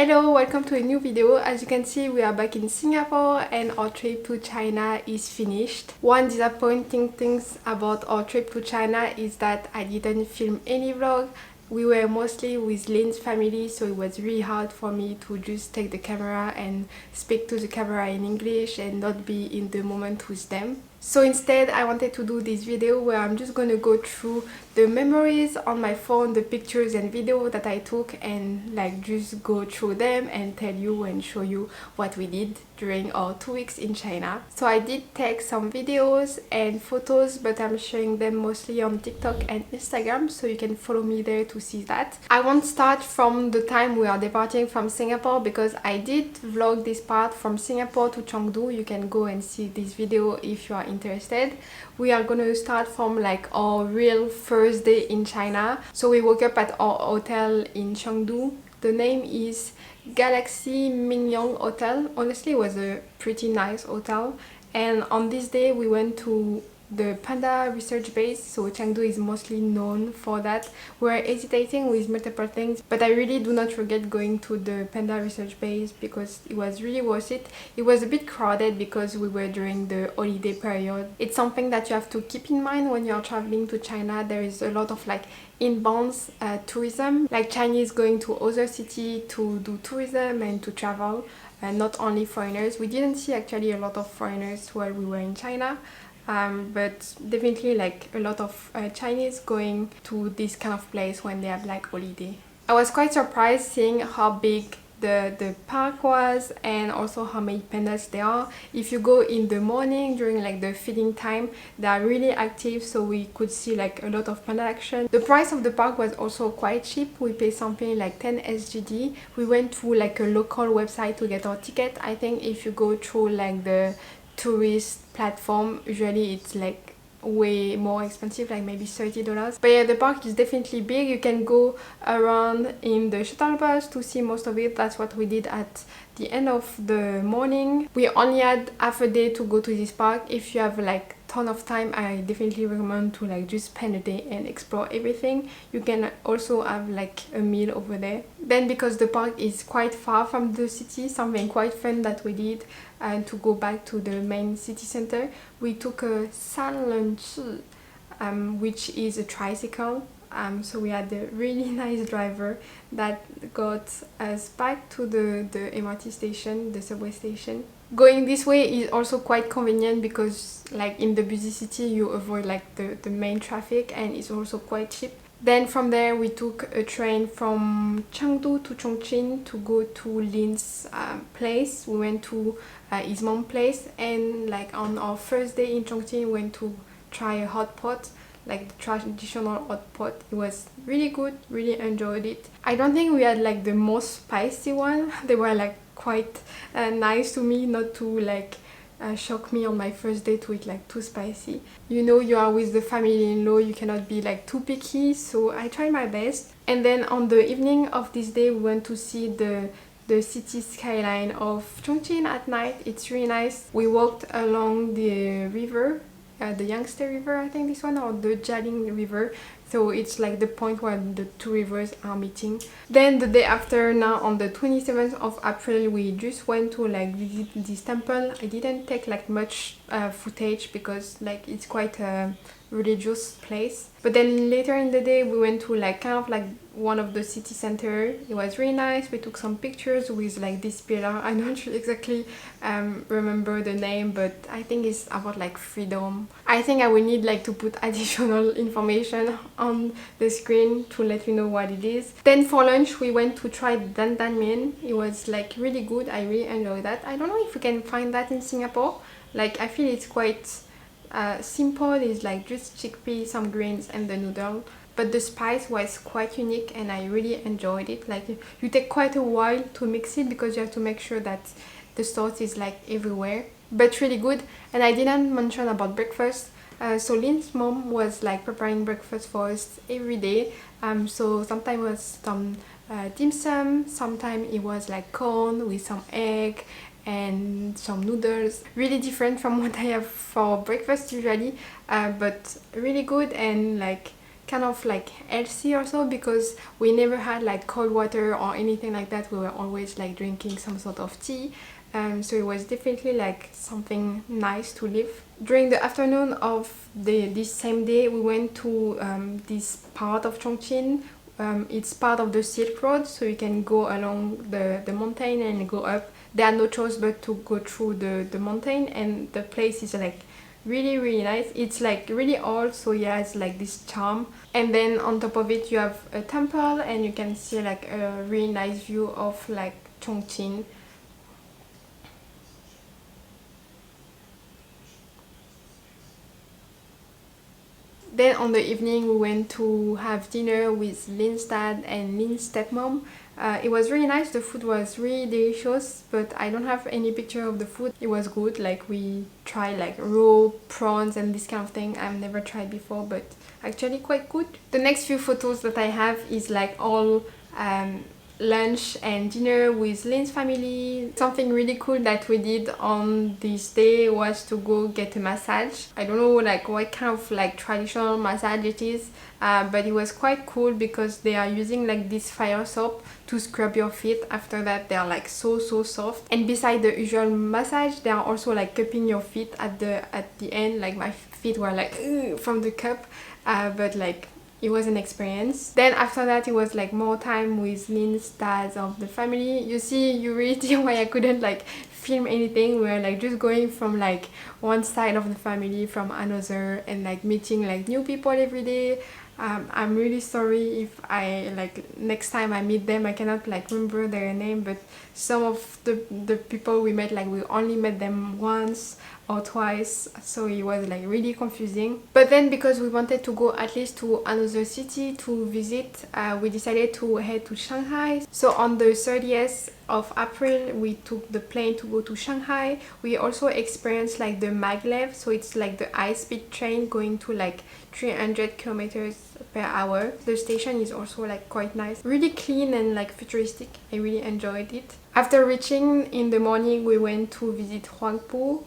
Hello, welcome to a new video. As you can see, we are back in Singapore and our trip to China is finished. One disappointing thing about our trip to China is that I didn't film any vlog. We were mostly with Lynn's family, so it was really hard for me to just take the camera and speak to the camera in English and not be in the moment with them. So instead, I wanted to do this video where I'm just going to go through the memories on my phone, the pictures and video that I took, and like just go through them and tell you and show you what we did during our 2 weeks in China. So I did take some videos and photos, but I'm sharing them mostly on TikTok and Instagram, so you can follow me there to see that. I won't start from the time we are departing from Singapore because I did vlog this part from Singapore to Chengdu. You can go and see this video if you are interested. We are gonna start from like our real first day in China. So we woke up at our hotel in Chengdu. The name is Galaxy Mingyong Hotel. Honestly, it was a pretty nice hotel. And on this day we went to the Panda Research Base, so Chengdu is mostly known for that. We're hesitating with multiple things, but I really do not regret going to the Panda Research Base because it was really worth it. It was a bit crowded because we were during the holiday period. It's something that you have to keep in mind when you're traveling to China. There is a lot of like inbound tourism, like Chinese going to other cities to do tourism and to travel, and not only foreigners. We didn't see actually a lot of foreigners while we were in China. But definitely like a lot of Chinese going to this kind of place when they have like holiday. I was quite surprised seeing how big the park was and also how many pandas there are. If you go in the morning during like the feeding time, they are really active, so we could see like a lot of panda action. The price of the park was also quite cheap. We paid something like 10 SGD. We went to like a local website to get our ticket. I think if you go through like the tourist platform, usually it's like way more expensive, like maybe $30. But yeah, the park is definitely big. You can go around in the shuttle bus to see most of it. That's what we did at the end of the morning. We only had half a day to go to this park. If you have like ton of time, I definitely recommend to like just spend a day and explore everything. You can also have like a meal over there. Then because the park is quite far from the city, something quite fun that we did, and to go back to the main city center, we took a skyline, which is a tricycle. So we had a really nice driver that got us back to the MRT station, the subway station. Going this way is also quite convenient because like in the busy city you avoid like the main traffic, and it's also quite cheap. Then from there we took a train from Chengdu to Chongqing to go to Lynn's place. We went to his mom's place, and like on our first day in Chongqing we went to try a hot pot, like the traditional hot pot. It was really good, really enjoyed it. I don't think we had like the most spicy one. They were like quite nice to me, not to like shock me on my first day to eat like too spicy. You know, you are with the family-in-law, you cannot be like too picky, so I tried my best. And then on the evening of this day we went to see the city skyline of Chongqing at night. It's really nice. We walked along the river, the Yangtze River, I think this one, or the Jialing River. So it's like the point where the two rivers are meeting. Then the day after, now on the 27th of April, we just went to like visit this temple. I didn't take like much footage because like it's quite a religious place. But then later in the day we went to like kind of like one of the city center. It was really nice. We took some pictures with like this pillar. I don't really exactly remember the name, but I think it's about like freedom. I think I will need like to put additional information on the screen to let you know what it is. Then for lunch we went to try dan dan mian. It was like really good. I really enjoyed that. I don't know if you can find that in Singapore. Like I feel it's quite simple. It's like just chickpeas, some grains and the noodle, but the spice was quite unique and I really enjoyed it. Like you take quite a while to mix it because you have to make sure that the sauce is like everywhere, but really good. And I didn't mention about breakfast. So Lynn's mom was like preparing breakfast for us every day. So sometimes it was some dim sum, sometimes it was like corn with some egg and some noodles. Really different from what I have for breakfast usually, but really good and like kind of like healthy also, because we never had like cold water or anything like that. We were always like drinking some sort of tea. So it was definitely like something nice to live. During the afternoon of this same day, we went to this part of Chongqing. It's part of the Silk Road, so you can go along the mountain and go up. There are no choice but to go through the mountain, and the place is like really nice. It's like really old, so yeah, it's like this charm. And then on top of it you have a temple, and you can see like a really nice view of like Chongqing. Then on the evening we went to have dinner with Lin's dad and Lin's stepmom. It was really nice, the food was really delicious, but I don't have any picture of the food. It was good, like we tried like raw prawns and this kind of thing. I've never tried before, but actually quite good. The next few photos that I have is like all lunch and dinner with Lin's family. Something really cool that we did on this day was to go get a massage. I don't know like what kind of like traditional massage it is, but it was quite cool because they are using like this fire soap to scrub your feet. After that they are like so soft, and beside the usual massage they are also like cupping your feet at the end. Like my feet were like from the cup, but like it was an experience. Then after that it was like more time with Lin's dad of the family. You see, you really see why I couldn't like film anything. We were like just going from like one side of the family from another, and like meeting like new people every day. I'm really sorry if I like next time I meet them I cannot like remember their name, but some of the people we met, like we only met them once or twice, so it was like really confusing. But then because we wanted to go at least to another city to visit, we decided to head to Shanghai. So on the 30th of April we took the plane to go to Shanghai. We also experienced like the maglev, so it's like the high-speed train going to like 300 kilometers per hour. The station is also like quite nice, really clean and like futuristic. I really enjoyed it. After reaching in the morning we went to visit Huangpu.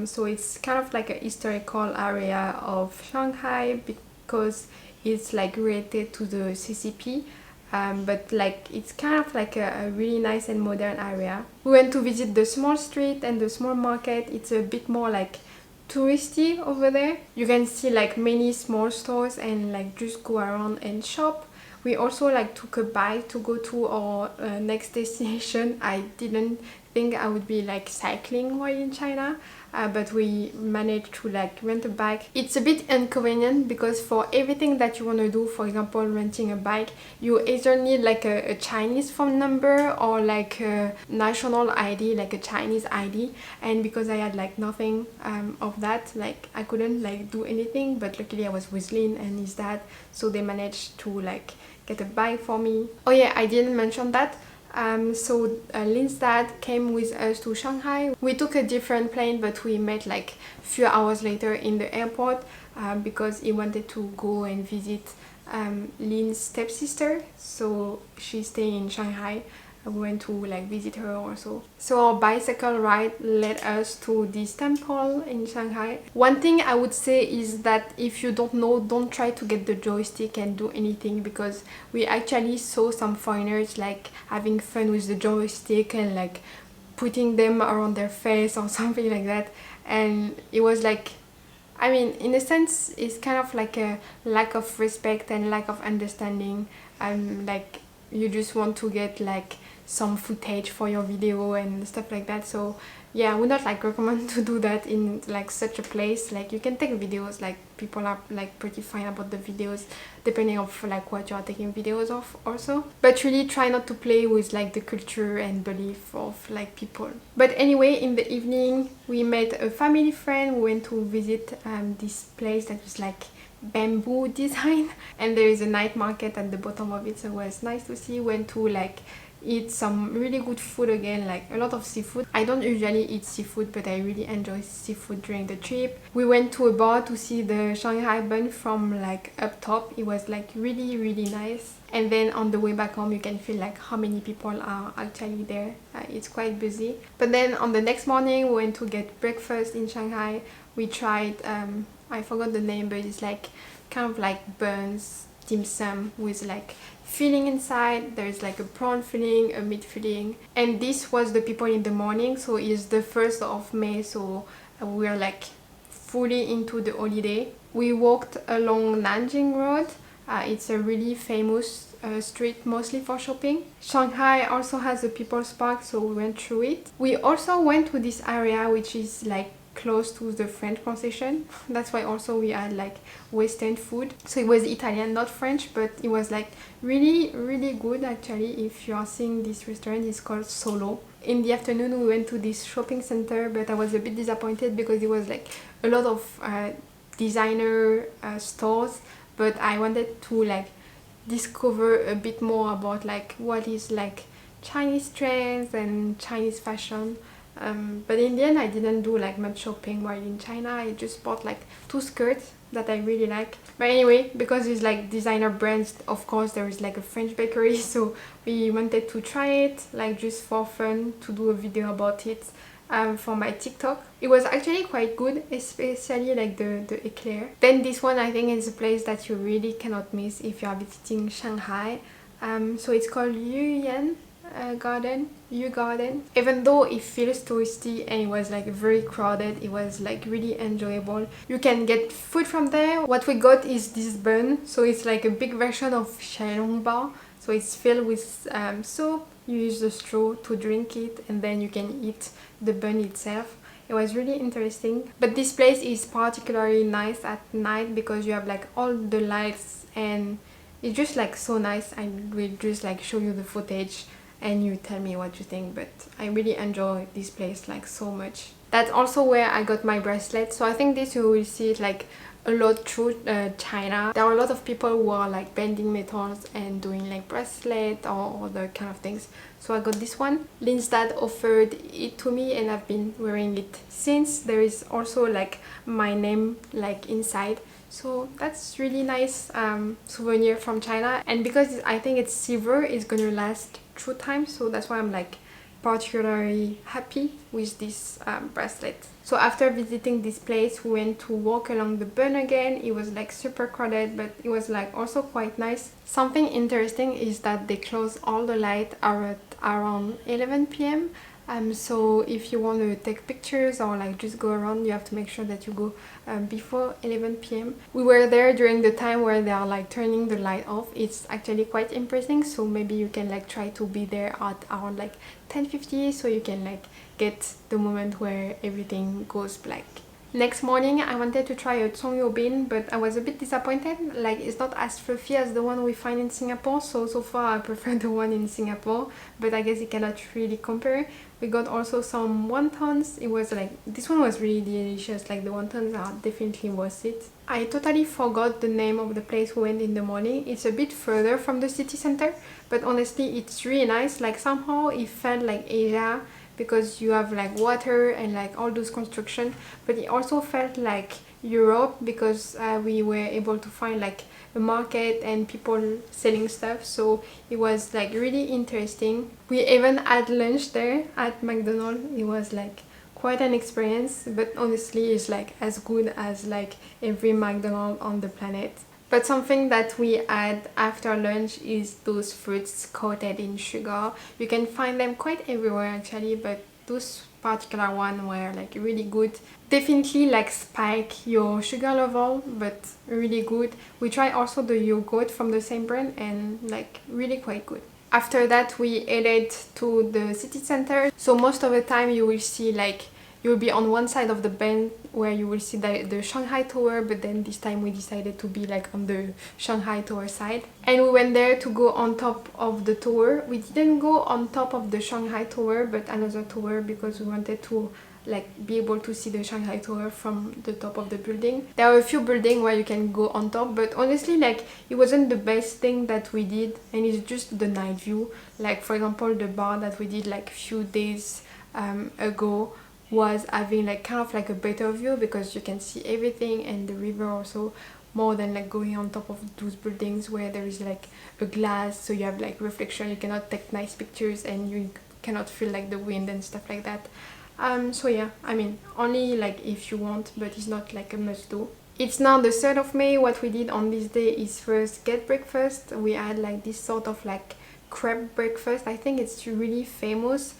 So it's kind of like a historical area of Shanghai because it's like related to the CCP. But like it's kind of like a really nice and modern area. We went to visit the small street and the small market. It's a bit more like touristy over there. You can see like many small stores and like just go around and shop. We also like took a bike to go to our next destination. I didn't think I would be like cycling while in China, but we managed to like rent a bike. It's a bit inconvenient because for everything that you want to do, for example renting a bike, you either need like a Chinese phone number or like a national ID, like a Chinese ID, and because I had like nothing of that, like I couldn't like do anything. But luckily I was with Lin and his dad, so they managed to like get a bike for me. Oh yeah, I didn't mention that. So Lin's dad came with us to Shanghai. We took a different plane, but we met like a few hours later in the airport because he wanted to go and visit Lin's stepsister, so she's staying in Shanghai. We went to like visit her also. So our bicycle ride led us to this temple in Shanghai. One thing I would say is that if you don't know, don't try to get the joystick and do anything, because we actually saw some foreigners like having fun with the joystick and like putting them around their face or something like that, and it was like, I mean, in a sense it's kind of like a lack of respect and lack of understanding. Like you just want to get like some footage for your video and stuff like that. So yeah, I would not like recommend to do that in like such a place. Like you can take videos, like people are like pretty fine about the videos depending of like what you are taking videos of also, but really try not to play with like the culture and belief of like people. But anyway, in the evening we met a family friend. We went to visit this place that was like bamboo design, and there is a night market at the bottom of it, so it was nice to see. Went to like eat some really good food again, like a lot of seafood. I don't usually eat seafood, but I really enjoy seafood during the trip. We went to a bar to see the Shanghai bun from like up top. It was like really nice. And then on the way back home you can feel like how many people are actually there. It's quite busy. But then on the next morning we went to get breakfast in Shanghai. We tried I forgot the name, but it's like kind of like buns, dim sum with like filling inside. There's like a prawn filling, a meat filling, and this was the people in the morning. So it's the 1st of May, so we are like fully into the holiday. We walked along Nanjing Road. It's a really famous street, mostly for shopping. Shanghai also has a people's park, so we went through it. We also went to this area which is like close to the French concession. That's why also we had like Western food. So it was Italian, not French, but it was like really good actually. If you are seeing this restaurant, it's called Solo. In the afternoon we went to this shopping center, but I was a bit disappointed because it was like a lot of designer stores, but I wanted to like discover a bit more about like what is like Chinese trends and Chinese fashion. But in the end I didn't do like much shopping while in China. I just bought like 2 skirts that I really like. But anyway, because it's like designer brands, of course there is like a French bakery, so we wanted to try it like just for fun, to do a video about it for my TikTok. It was actually quite good, especially like the eclair. Then this one I think is a place that you really cannot miss if you are visiting Shanghai. So it's called Yu Garden. Even though it feels touristy and it was like very crowded, it was like really enjoyable. You can get food from there. What we got is this bun, so it's like a big version of xiaolongbao. So it's filled with soup. You use the straw to drink it, and then you can eat the bun itself. It was really interesting. But this place is particularly nice at night because you have like all the lights, and it's just like so nice. I will just like show you the footage and you tell me what you think, but I really enjoy this place like so much. That's also where I got my bracelet. So I think this you will see it like a lot through China. There are a lot of people who are like bending metals and doing like bracelet or other kind of things. So I got this one. Lynn's dad offered it to me and I've been wearing it since. There is also like my name like inside. So that's really nice souvenir from China. And because I think it's silver, it's gonna last through time. So that's why I'm like particularly happy with this bracelet. So after visiting this place, we went to walk along the bund again. It was like super crowded, but it was like also quite nice. Something interesting is that they close all the light at around 11 p.m. So if you want to take pictures or like just go around, you have to make sure that you go before 11 p.m. We were there during the time where they are like turning the light off. It's actually quite impressive, so maybe you can like try to be there at around like 10:50 so you can like get the moment where everything goes black. Next morning I wanted to try a Chongqing bean, but I was a bit disappointed. Like it's not as fluffy as the one we find in Singapore, so far I prefer the one in Singapore, but I guess you cannot really compare. We got also some wontons. It was like, this one was really delicious. Like the wontons are definitely worth it. I totally forgot the name of the place we went in the morning. It's a bit further from the city center, but honestly it's really nice. Like somehow it felt like Asia, because you have like water and like all those construction, but it also felt like Europe because we were able to find like a market and people selling stuff, so it was like really interesting. We even had lunch there at McDonald's. It was like quite an experience, but honestly it's like as good as like every McDonald's on the planet. But something that we had after lunch is those fruits coated in sugar. You can find them quite everywhere actually, but those particular one were like really good. Definitely like spike your sugar level, but really good. We tried also the yogurt from the same brand and like really quite good. After that we headed to the city center. So most of the time you will see like, you will be on one side of the bend where you will see the Shanghai Tower, but then this time we decided to be like on the Shanghai Tower side. And we went there to go on top of the tower. We didn't go on top of the Shanghai Tower, but another tower, because we wanted to like be able to see the Shanghai Tower from the top of the building. There are a few buildings where you can go on top, but honestly like it wasn't the best thing that we did, and it's just the night view. Like for example the bar that we did like few days ago was having like kind of like a better view because you can see everything, and the river also, more than like going on top of those buildings where there is like a glass, so you have like reflection, you cannot take nice pictures and you cannot feel like the wind and stuff like that. So yeah, I mean only like if you want, but it's not like a must do. It's now the 3rd of May. What we did on this day is first get breakfast. We had like this sort of like crepe breakfast. I think it's really famous.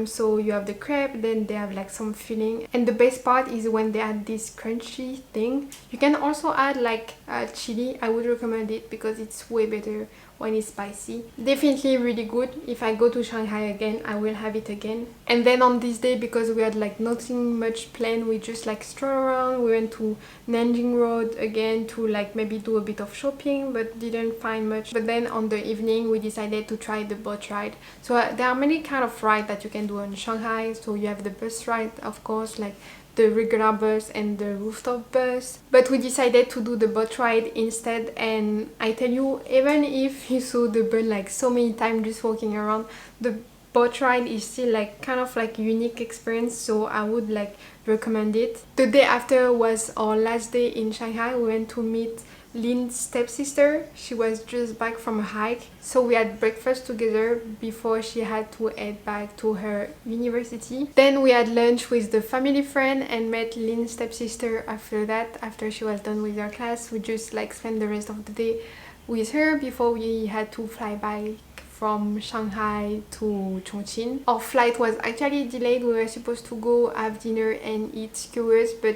So you have the crepe, then they have like some filling, and the best part is when they add this crunchy thing. You can also add like chili. I would recommend it because it's way better when it's spicy. Definitely really good. If I go to Shanghai again, I will have it again. And then on this day, because we had like nothing much planned, we just like stroll around. We went to Nanjing Road again to like maybe do a bit of shopping, but didn't find much. But then on the evening we decided to try the boat ride. So there are many kind of rides that you can do in Shanghai. So you have the bus ride, of course, like the regular bus and the rooftop bus, but we decided to do the boat ride instead. And I tell you, even if you saw the bird like so many times just walking around, the boat ride is still like kind of like unique experience, so I would like recommend it. The day after was our last day in Shanghai. We went to meet Lynn's stepsister. She was just back from a hike, so we had breakfast together before she had to head back to her university. Then we had lunch with the family friend and met Lynn's stepsister after that. After she was done with her class, we just like spent the rest of the day with her before we had to fly back from Shanghai to Chongqing. Our flight was actually delayed. We were supposed to go have dinner and eat skewers, but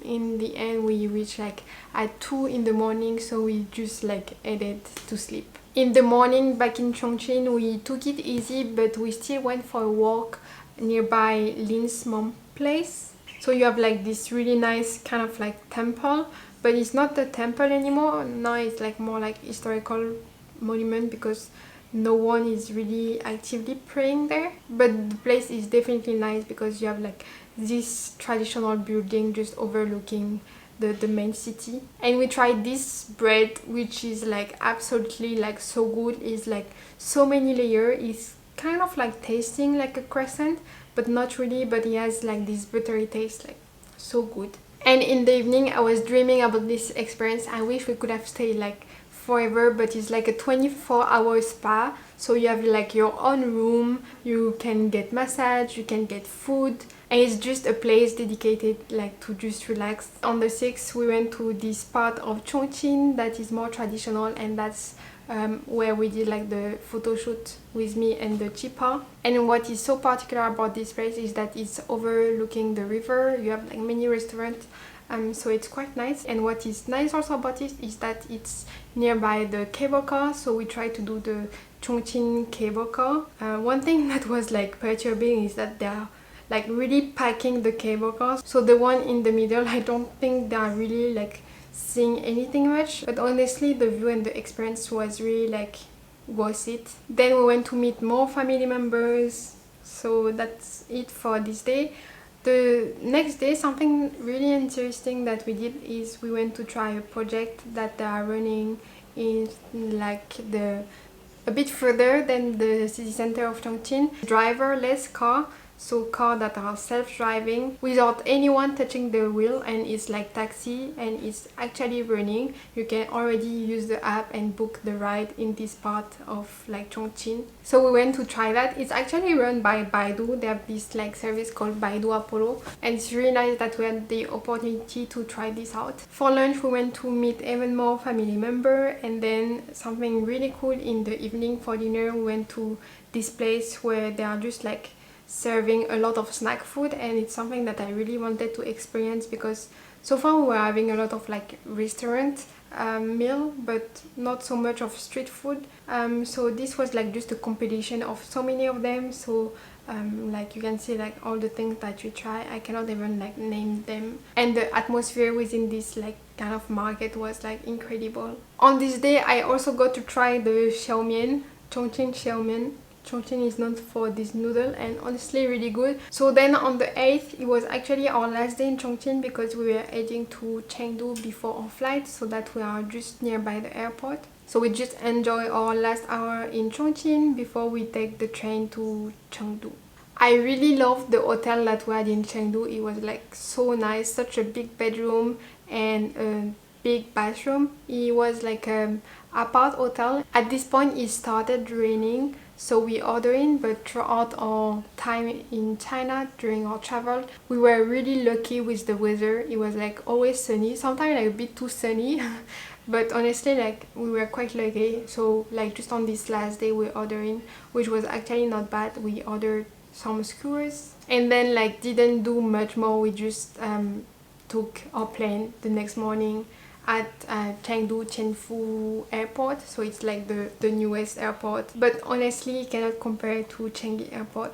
in the end we reached like at 2 in the morning, so we just like headed to sleep. In the morning back in Chongqing, we took it easy, but we still went for a walk nearby Lin's mom place. So you have like this really nice kind of like temple, but it's not a temple anymore. Now it's like more like historical monument because no one is really actively praying there. But the place is definitely nice because you have like this traditional building just overlooking the main city. And we tried this bread, which is like absolutely like so good. It's like so many layers. It's kind of like tasting like a crescent, but not really, but it has like this buttery taste, like so good. And in the evening I was dreaming about this experience. I wish we could have stayed like forever, but it's like a 24-hour spa. So you have like your own room, you can get massage, you can get food, and it's just a place dedicated like to just relax. On the 6th we went to this part of Chongqing that is more traditional, and that's where we did like the photo shoot with me and the chipa. And what is so particular about this place is that it's overlooking the river. You have like many restaurants, so it's quite nice. And what is nice also about it is that it's nearby the cable car, so we tried to do the Chongqing cable car. One thing that was like perturbing is that they are like really packing the cable cars. So the one in the middle, I don't think they are really like seeing anything much, but honestly the view and the experience was really like worth it. Then we went to meet more family members, so that's it for this day. The next day, something really interesting that we did is we went to try a project that they are running in like a bit further than the city center of Chongqing. Driverless car, so cars that are self-driving without anyone touching the wheel, and it's like taxi and it's actually running. You can already use the app and book the ride in this part of like Chongqing. So we went to try that. It's actually run by Baidu. They have this like service called Baidu Apollo, and it's really nice that we had the opportunity to try this out. For lunch we went to meet even more family members, and then something really cool in the evening for dinner we went to this place where they are just like serving a lot of snack food, and it's something that I really wanted to experience because so far we were having a lot of like restaurant meal but not so much of street food. So this was like just a compilation of so many of them, so like you can see like all the things that you try. I cannot even like name them, and the atmosphere within this like kind of market was like incredible. On this day I also got to try the xiaomian, Chongqing xiaomian. Chongqing is known for this noodle, and honestly really good. So then on the 8th, it was actually our last day in Chongqing because we were heading to Chengdu before our flight, so that we are just nearby the airport. So we just enjoy our last hour in Chongqing before we take the train to Chengdu. I really loved the hotel that we had in Chengdu. It was like so nice, such a big bedroom and a big bathroom. It was like an apart hotel. At this point it started raining, so we ordered in. But throughout our time in China during our travel, we were really lucky with the weather. It was like always sunny, sometimes like a bit too sunny but honestly like we were quite lucky. So like just on this last day we ordered in, which was actually not bad. We ordered some skewers and then like didn't do much more. We just took our plane the next morning at Chengdu airport, so it's like the newest airport, but honestly it cannot compare to Chengdu airport.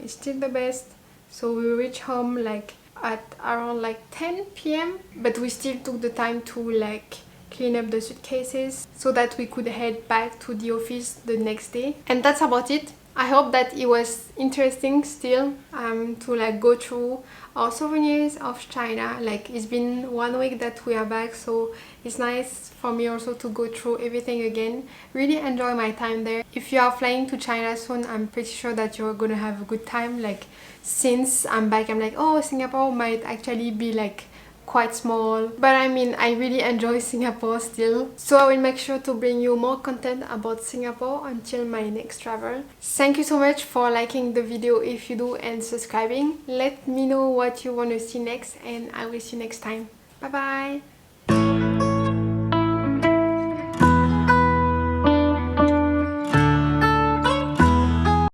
It's still the best. So we reached home like at around like 10 p.m. but we still took the time to like clean up the suitcases so that we could head back to the office the next day. And that's about it. I hope that it was interesting still to like go through our souvenirs of China. Like it's been 1 week that we are back, so it's nice for me also to go through everything again. Really enjoy my time there. If you are flying to China soon, I'm pretty sure that you're gonna have a good time. Like since I'm back, I'm like, oh, Singapore might actually be like quite small, but I mean I really enjoy Singapore still, so I will make sure to bring you more content about Singapore until my next travel. Thank you so much for liking the video if you do and subscribing. Let me know what you want to see next and I will see you next time. Bye bye.